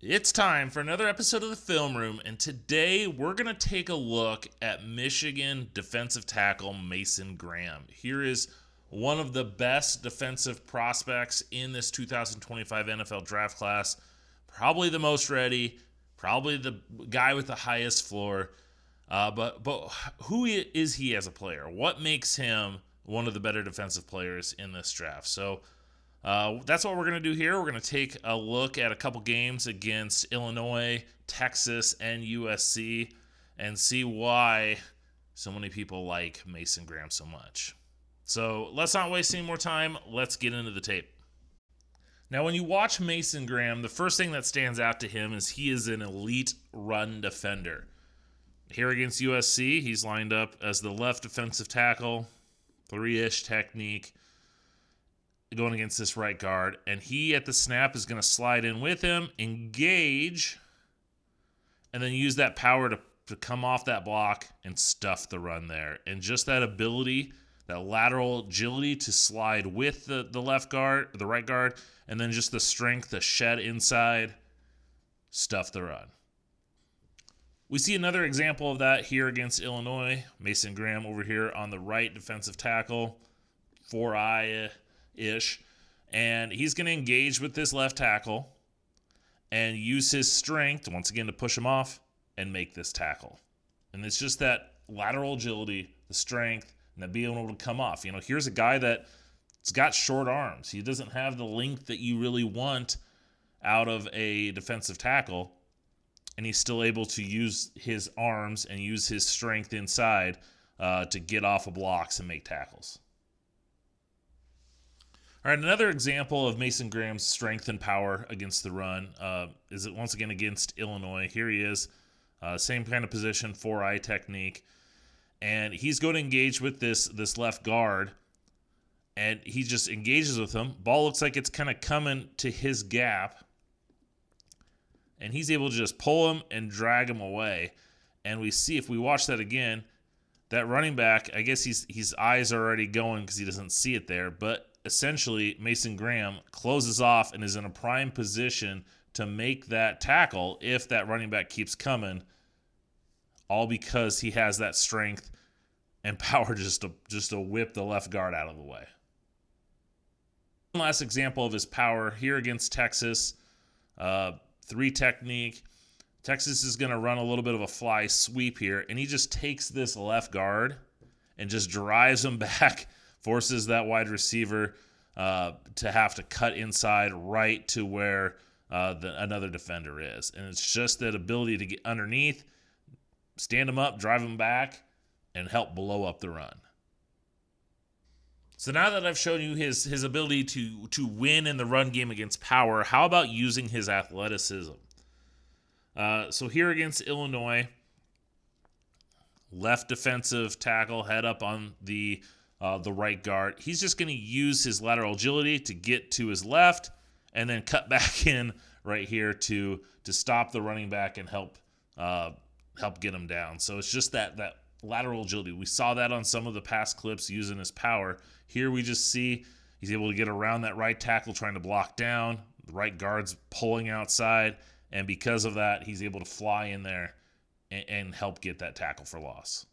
It's time for another episode of the Film Room, and today we're going to take a look at Michigan defensive tackle Mason Graham. Here is one of the best defensive prospects in this 2025 NFL draft class. Probably the most ready, probably the guy with the highest floor. But who is he as a player? What makes him one of the better defensive players in this draft? So that's what we're going to do here. We're going to take a look at a couple games against Illinois, Texas, and USC and see why so many people like Mason Graham so much. So let's not waste any more time. Let's get into the tape. Now, when you watch Mason Graham, the first thing that stands out to him is he is an elite run defender. Here against USC, he's lined up as the left defensive tackle, three-ish technique, going against this right guard, and he at the snap is going to slide in with him, engage, and then use that power to come off that block and stuff the run there. And just that ability, that lateral agility to slide with the left guard, the right guard, and then just the strength to shed inside, stuff the run. We see another example of that here against Illinois. Mason Graham over here on the right defensive tackle, 4-eye-ish, and he's going to engage with this left tackle and use his strength, once again, to push him off and make this tackle. And it's just that lateral agility, the strength, and that being able to come off. You know, here's a guy that's got short arms. He doesn't have the length that you really want out of a defensive tackle, and he's still able to use his arms and use his strength inside to get off of blocks and make tackles. All right, another example of Mason Graham's strength and power against the run is once again against Illinois. Here he is, same kind of position, 4-eye technique, and he's going to engage with this left guard, and he just engages with him. Ball looks like it's kind of coming to his gap, and he's able to just pull him and drag him away. And we see, if we watch that again, that running back, I guess his eyes are already going because he doesn't see it there, but essentially Mason Graham closes off and is in a prime position to make that tackle if that running back keeps coming, all because he has that strength and power just to whip the left guard out of the way. One last example of his power here against Texas, 3 technique. Texas is going to run a little bit of a fly sweep here, and he just takes this left guard and just drives him back, forces that wide receiver to have to cut inside right to where another defender is. And it's just that ability to get underneath, stand him up, drive him back, and help blow up the run. So now that I've shown you his ability to win in the run game against power, how about using his athleticism? So here against Illinois, left defensive tackle, head up on the right guard. He's just going to use his lateral agility to get to his left and then cut back in right here to stop the running back and help get him down. So it's just that lateral agility. We saw that on some of the past clips using his power. Here we just see he's able to get around that right tackle trying to block down. The right guard's pulling outside, and because of that, he's able to fly in there and help get that tackle for loss.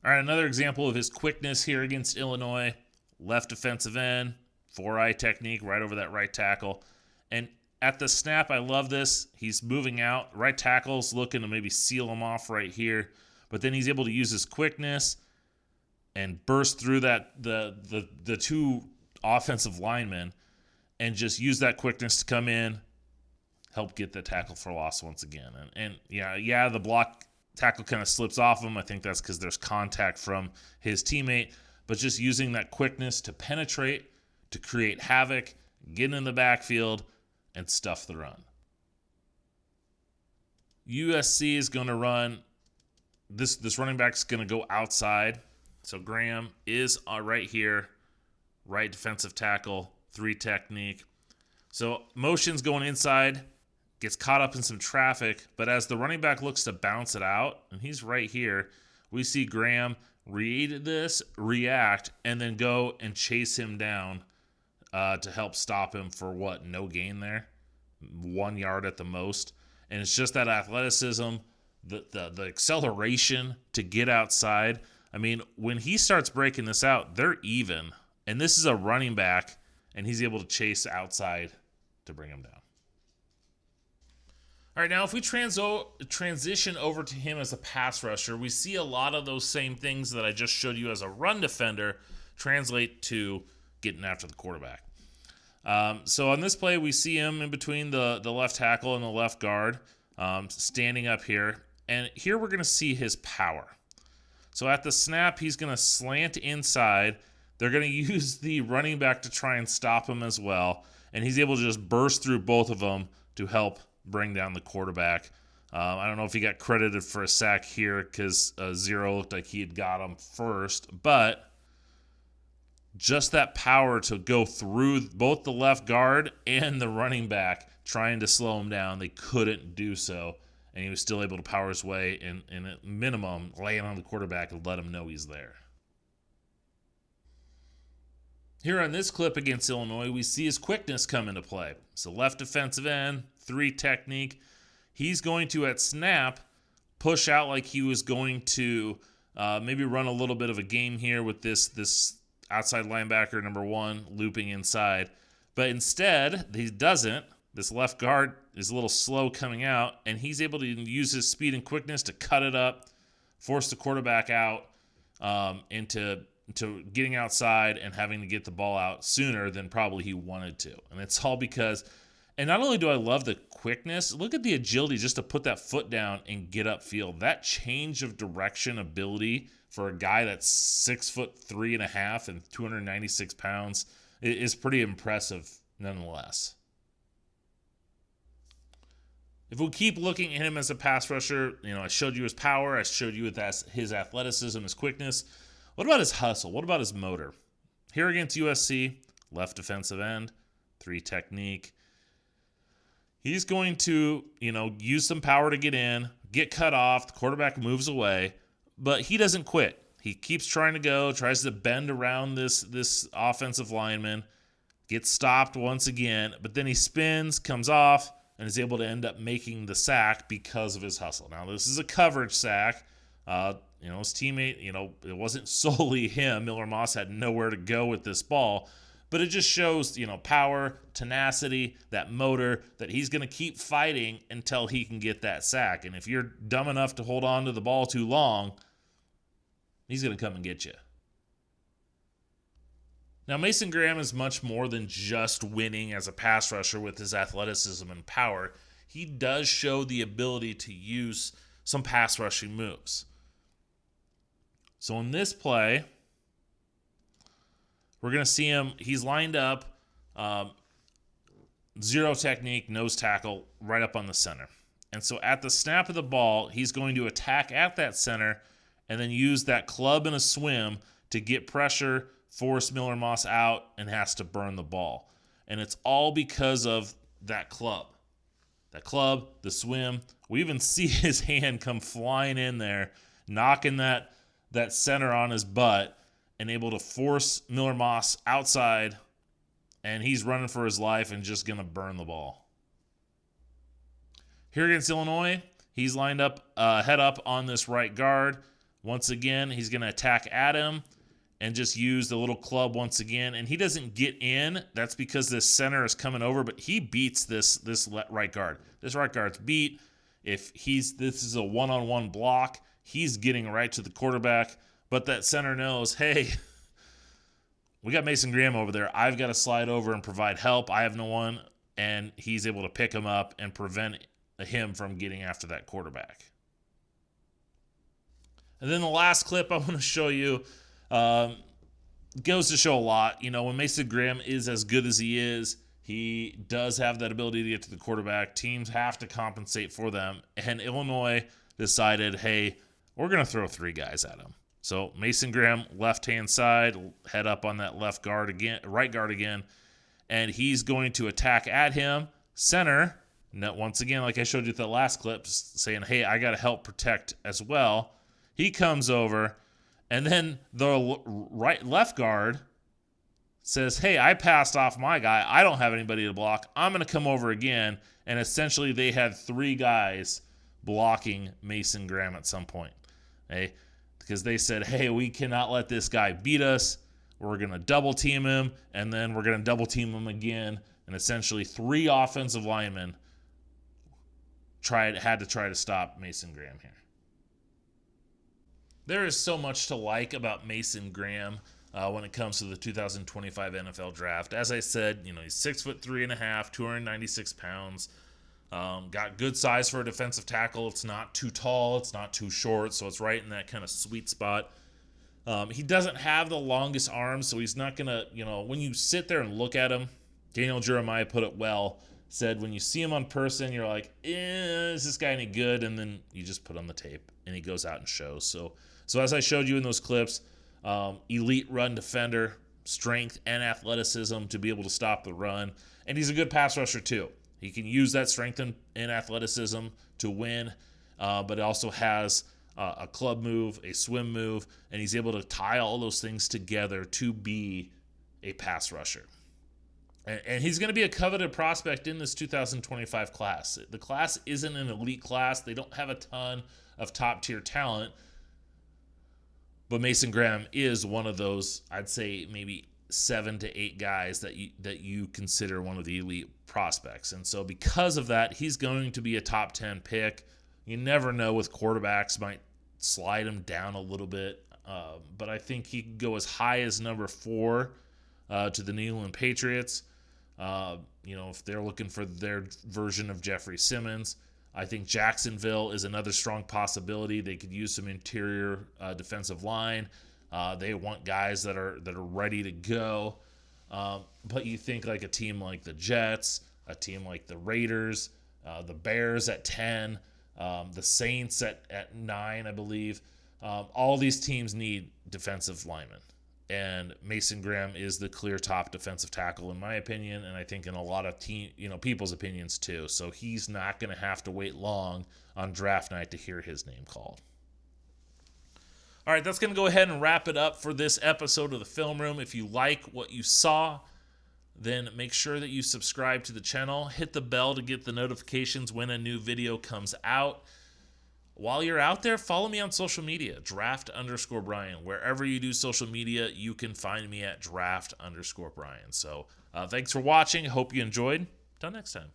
All right, another example of his quickness here against Illinois. Left defensive end, 4-eye technique right over that right tackle. And at the snap, I love this. He's moving out. Right tackle's looking to maybe seal him off right here. But then he's able to use his quickness and burst through the 2 offensive linemen and just use that quickness to come in, help get the tackle for loss once again. And yeah, the block tackle kind of slips off him. I think that's because there's contact from his teammate. But just using that quickness to penetrate, to create havoc, get in the backfield, and stuff the run. USC is going to run. This running back's going to go outside. So Graham is right here, right defensive tackle, 3 technique. So motion's going inside, gets caught up in some traffic, but as the running back looks to bounce it out, and he's right here, we see Graham read this, react, and then go and chase him down to help stop him for no gain there, 1 yard at the most. And it's just that athleticism, the acceleration to get outside. I mean, when he starts breaking this out, they're even. And this is a running back, and he's able to chase outside to bring him down. All right, now if we transition over to him as a pass rusher, we see a lot of those same things that I just showed you as a run defender translate to getting after the quarterback. So on this play, we see him in between the left tackle and the left guard, standing up here. And here we're going to see his power. So at the snap, he's going to slant inside. They're going to use the running back to try and stop him as well. And he's able to just burst through both of them to help bring down the quarterback. I don't know if he got credited for a sack here because Zero looked like he had got him first. But just that power to go through both the left guard and the running back trying to slow him down, they couldn't do so. And he was still able to power his way and at minimum laying on the quarterback and let him know he's there. Here on this clip against Illinois, we see his quickness come into play. So left defensive end, 3 technique. He's going to, at snap, push out like he was going to maybe run a little bit of a game here with this outside linebacker, number 1, looping inside. But instead, he doesn't. This left guard is a little slow coming out, and he's able to use his speed and quickness to cut it up, force the quarterback out into getting outside and having to get the ball out sooner than probably he wanted to. And it's all because, and not only do I love the quickness, look at the agility just to put that foot down and get upfield. That change of direction ability for a guy that's 6'3.5" and 296 pounds is pretty impressive nonetheless. If we keep looking at him as a pass rusher, I showed you his power, I showed you his athleticism, his quickness. What about his hustle? What about his motor? Here against USC, left defensive end, 3 technique. He's going to, use some power to get in, get cut off, the quarterback moves away, but he doesn't quit. He keeps trying to go, tries to bend around this offensive lineman, gets stopped once again, but then he spins, comes off, and is able to end up making the sack because of his hustle. Now, this is a coverage sack. His teammate, it wasn't solely him. Miller Moss had nowhere to go with this ball. But it just shows, power, tenacity, that motor, that he's going to keep fighting until he can get that sack. And if you're dumb enough to hold on to the ball too long, he's going to come and get you. Now, Mason Graham is much more than just winning as a pass rusher with his athleticism and power. He does show the ability to use some pass rushing moves. So in this play, we're going to see him, he's lined up, 0 technique, nose tackle, right up on the center. And so at the snap of the ball, he's going to attack at that center and then use that club and a swim to get pressure, force Miller Moss out, and has to burn the ball. And it's all because of that club. That club, the swim. We even see his hand come flying in there, knocking that center on his butt, and able to force Miller Moss outside, and he's running for his life and just going to burn the ball. Here against Illinois, he's lined up, head up on this right guard. Once again, he's going to attack at him and just use the little club once again. And he doesn't get in. That's because this center is coming over, but he beats this right guard. This right guard's beat. If this is a one-on-one block, he's getting right to the quarterback. But that center knows, hey, we got Mason Graham over there. I've got to slide over and provide help. I have no one. And he's able to pick him up and prevent him from getting after that quarterback. And then the last clip I want to show you goes to show a lot. When Mason Graham is as good as he is, he does have that ability to get to the quarterback. Teams have to compensate for them. And Illinois decided, hey, we're going to throw 3 guys at him. So Mason Graham, left-hand side, head up on that right guard again, and he's going to attack at him. Center, once again, like I showed you with the last clip, saying, hey, I got to help protect as well. He comes over, and then the left guard says, hey, I passed off my guy. I don't have anybody to block. I'm going to come over again. And essentially they had 3 guys blocking Mason Graham at some point. Okay? Because they said, hey, we cannot let this guy beat us. We're going to double team him, and then we're going to double team him again. And essentially 3 offensive linemen had to try to stop Mason Graham here. There is so much to like about Mason Graham when it comes to the 2025 NFL Draft. As I said, he's 6'3.5", 296 pounds. Got good size for a defensive tackle. It's not too tall. It's not too short. So it's right in that kind of sweet spot. He doesn't have the longest arms, so he's not going to, when you sit there and look at him, Daniel Jeremiah put it well, said when you see him on person, you're like, is this guy any good? And then you just put on the tape, and he goes out and shows. So as I showed you in those clips, elite run defender, strength and athleticism to be able to stop the run. And he's a good pass rusher too. He can use that strength and athleticism to win, but it also has a club move, a swim move, and he's able to tie all those things together to be a pass rusher. And he's going to be a coveted prospect in this 2025 class. The class isn't an elite class. They don't have a ton of top-tier talent. But Mason Graham is one of those, I'd say maybe 7 to 8 guys that you consider one of the elite prospects. And so because of that, he's going to be a top 10 pick. You never know with quarterbacks, might slide him down a little bit. But I think he could go as high as number 4 to the New England Patriots. If they're looking for their version of Jeffrey Simmons. I think Jacksonville is another strong possibility. They could use some interior defensive line. They want guys that are ready to go. But you think like a team like the Jets, a team like the Raiders, the Bears at 10, the Saints at 9, I believe. All these teams need defensive linemen. And Mason Graham is the clear top defensive tackle, in my opinion, and I think in a lot of people's opinions too. So he's not going to have to wait long on draft night to hear his name called. All right, that's going to go ahead and wrap it up for this episode of the Film Room. If you like what you saw, then make sure that you subscribe to the channel. Hit the bell to get the notifications when a new video comes out. While you're out there, follow me on social media, draft_Brian. Wherever you do social media, you can find me at draft_Brian. So thanks for watching. Hope you enjoyed. Till next time.